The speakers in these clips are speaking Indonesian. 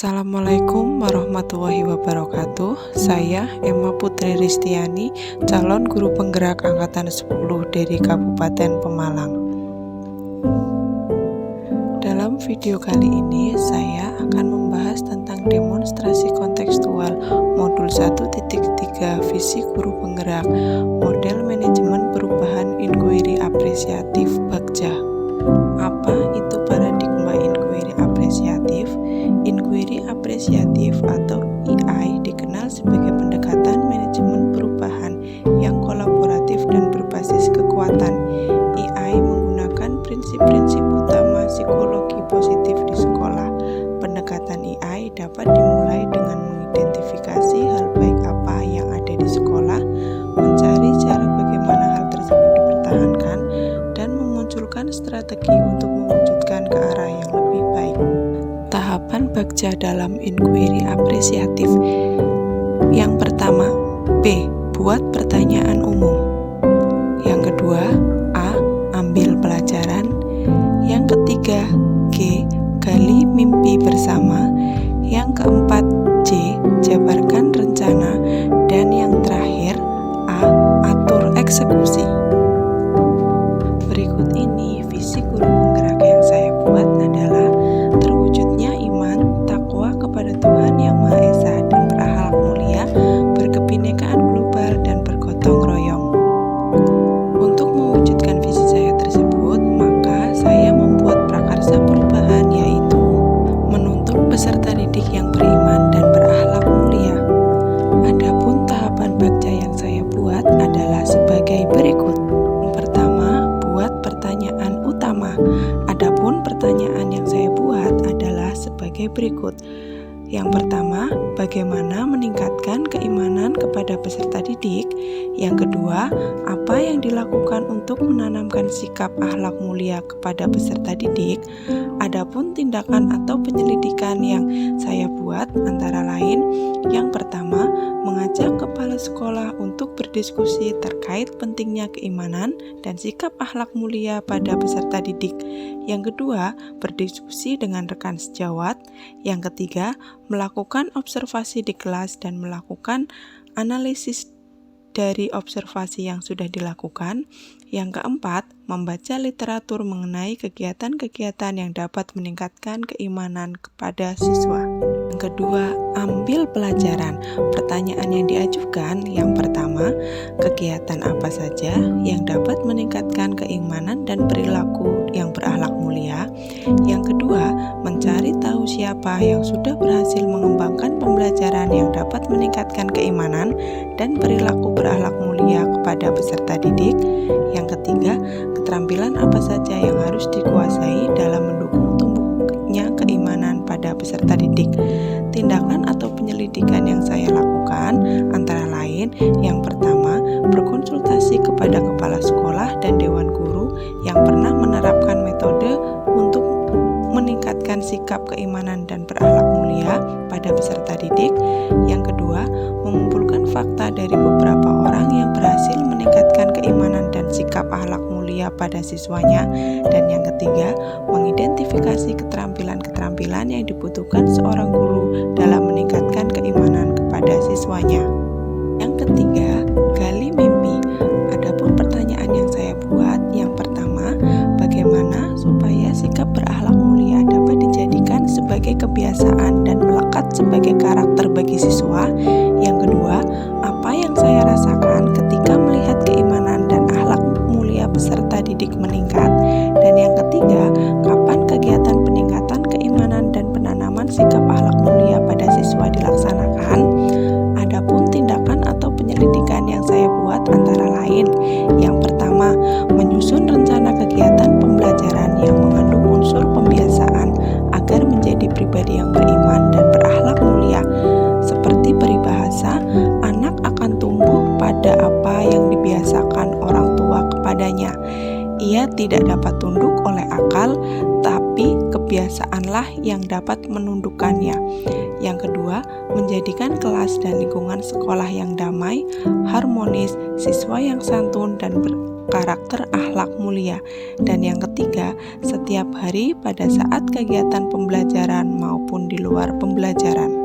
Assalamualaikum warahmatullahi wabarakatuh. Saya Emma Putri Ristiani, calon guru penggerak angkatan 10 dari Kabupaten Pemalang. Dalam video kali ini saya akan membahas tentang demonstrasi kontekstual modul 1.3 visi guru penggerak, model manajemen perubahan inquiry apresiatif Bagja. Apa itu paradigma inquiry apresiatif? Inquiry apresiatif atau EI dikenal sebagai pendekatan manajemen perubahan yang kolaboratif dan berbasis kekuatan. EI menggunakan prinsip-prinsip utama psikologi positif di sekolah. Pendekatan EI dapat dimulai dengan mengidentifikasi hal baik apa yang ada di sekolah, mencari cara bagaimana hal tersebut dipertahankan, dan memunculkan strategi untuk mewujudkan ke arah yang lebih baik. Tahapan Bagja dalam inquiry apresiatif. Yang pertama, B. Buat pertanyaan umum. Yang kedua, A. Ambil pelajaran. Yang ketiga, G. Gali mimpi bersama. Yang keempat, C. Jabarkan rencana. Dan yang terakhir, A. Atur eksekusi. Berikut ini visi guru penggerak yang saya buat adalah terwujudnya iman, takwa kepada Tuhan Yang Maha Esa dan berakhlak mulia, berkebinekaan global dan bergotong royong. Untuk mewujudkan visi saya tersebut, maka saya membuat prakarsa perubahan, yaitu menuntun peserta didik yang beriman dan berakhlak mulia. Adapun tahapan Bagja yang saya buat adalah sebagai berikut. Pertama, buat pertanyaan utama. Adapun pertanyaan yang saya buat adalah sebagai berikut. Yang pertama, bagaimana meningkatkan keimanan kepada peserta didik? Yang kedua, apa yang dilakukan untuk menanamkan sikap akhlak mulia kepada peserta didik? Adapun tindakan atau penyelidikan yang saya buat antara lain, yang pertama, mengajak kepala sekolah untuk berdiskusi terkait pentingnya keimanan dan sikap akhlak mulia pada peserta didik. Yang kedua, berdiskusi dengan rekan sejawat. Yang ketiga, melakukan observasi di kelas dan melakukan analisis dari observasi yang sudah dilakukan. Yang keempat, membaca literatur mengenai kegiatan-kegiatan yang dapat meningkatkan keimanan kepada siswa. Yang kedua, ambil pelajaran. Pertanyaan yang diajukan, yang pertama, kegiatan apa saja yang dapat meningkatkan keimanan dan perilaku yang berakhlak mulia? Yang kedua, mencari tahu siapa yang sudah berhasil mengembangkan pembelajaran yang dapat meningkatkan keimanan dan perilaku berakhlak mulia kepada peserta didik. Yang ketiga, keterampilan apa saja yang harus dikuasai dalam mendukung tumbuhnya keimanan pada peserta didik. Tindakan atau penyelidikan yang saya lakukan antara lain, yang pertama, berkonsultasi kepada kepala sekolah dan dewan guru yang pernah menerapkan metode untuk meningkatkan sikap keimanan dan berakhlak mulia pada peserta didik. Yang kedua, mengumpulkan fakta dari beberapa orang yang berhasil meningkatkan keimanan dan sikap akhlak mulia pada siswanya. Dan yang ketiga, mengidentifikasi keterampilan-keterampilan yang dibutuhkan seorang guru dalam meningkatkan keimanan kepada siswanya. Yang ketiga, gali mimpi. Adapun pertanyaan yang saya buat, yang pertama, bagaimana supaya sikap berakhlak mulia dapat dijadikan sebagai kebiasaan dan melekat sebagai karakter bagi siswa? Yang kedua, apa yang saya rasakan ketika melihat keimanan dan akhlak mulia peserta didik meningkat? Dan yang ketiga, kapan kegiatan peningkatan keimanan dan penanaman sikap akhlak mulia pada siswa dilaksanakan? Adapun tindakan atau penyelidikan yang saya buat antara lain, yang pertama, menyusun rencana kegiatan pembelajaran yang mengandung unsur pembiasaan agar menjadi pribadi yang beriman dan berakhlak mulia. Seperti peribahasa, anak akan tumbuh pada apa yang dibiasakan orang tua kepadanya. Ia tidak dapat tunduk oleh akal, tapi kebiasaanlah yang dapat menundukkannya. Yang kedua, menjadikan kelas dan lingkungan sekolah yang damai, harmonis, siswa yang santun dan karakter akhlak mulia. Dan yang ketiga, setiap hari pada saat kegiatan pembelajaran maupun di luar pembelajaran.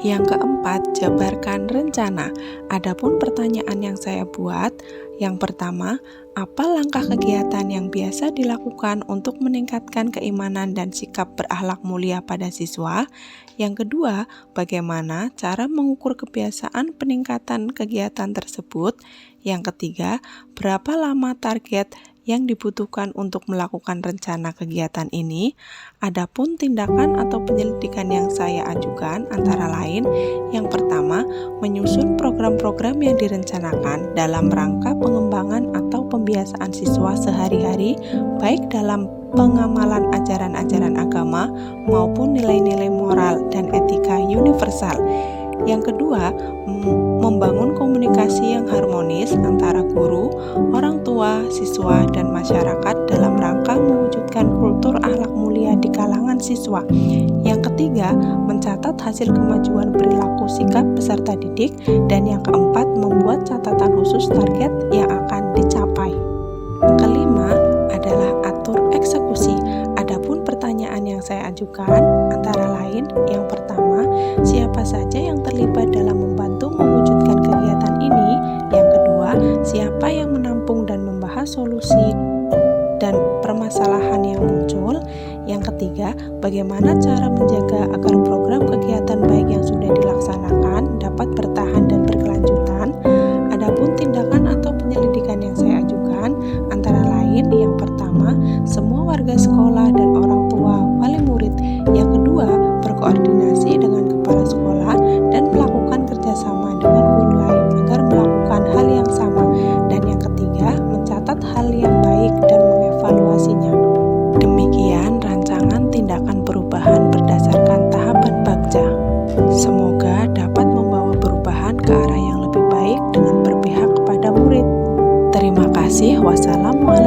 Yang keempat, jabarkan rencana. Adapun pertanyaan yang saya buat, yang pertama, apa langkah kegiatan yang biasa dilakukan untuk meningkatkan keimanan dan sikap berakhlak mulia pada siswa? Yang kedua, bagaimana cara mengukur kebiasaan peningkatan kegiatan tersebut? Yang ketiga, berapa lama target yang dibutuhkan untuk melakukan rencana kegiatan ini? Adapun tindakan atau penyelidikan yang saya ajukan antara lain, yang pertama, menyusun program-program yang direncanakan dalam rangka pengembangan atau pembiasaan siswa sehari-hari, baik dalam pengamalan ajaran-ajaran agama maupun nilai-nilai moral dan etika universal. Yang kedua, membangun komunikasi yang harmonis antara guru, orang tua, siswa, dan masyarakat dalam rangka mewujudkan kultur akhlak mulia di kalangan siswa. Yang ketiga, mencatat hasil kemajuan perilaku sikap peserta didik. Dan yang keempat, membuat catatan khusus target yang akan dicapai. Kelima adalah atur eksekusi. Adapun pertanyaan yang saya ajukan antara lain, yang pertama, siapa saja yang terlibat dalam membantu mewujudkan kegiatan ini? Yang kedua, siapa yang menampung dan membahas solusi dan permasalahan yang muncul? Yang ketiga, bagaimana cara menjaga agar program kegiatan baik yang sudah dilaksanakan dapat bertahan dan berkelanjutan? Adapun tindakan atau penyelidikan yang saya ajukan antara lain, yang pertama, semua warga sekolah dan orang tua wali murid. Yang kedua, berkoordinasi dengan kepala sekolah dan melakukan kerjasama dengan guru lain agar melakukan hal yang sama. Dan yang ketiga, mencatat hal yang baik dan mengevaluasinya. Demikian rancangan tindakan perubahan berdasarkan tahapan Bagja. Semoga dapat membawa perubahan ke arah yang lebih baik dengan berpihak kepada murid. Terima kasih. Wassalamualaikum.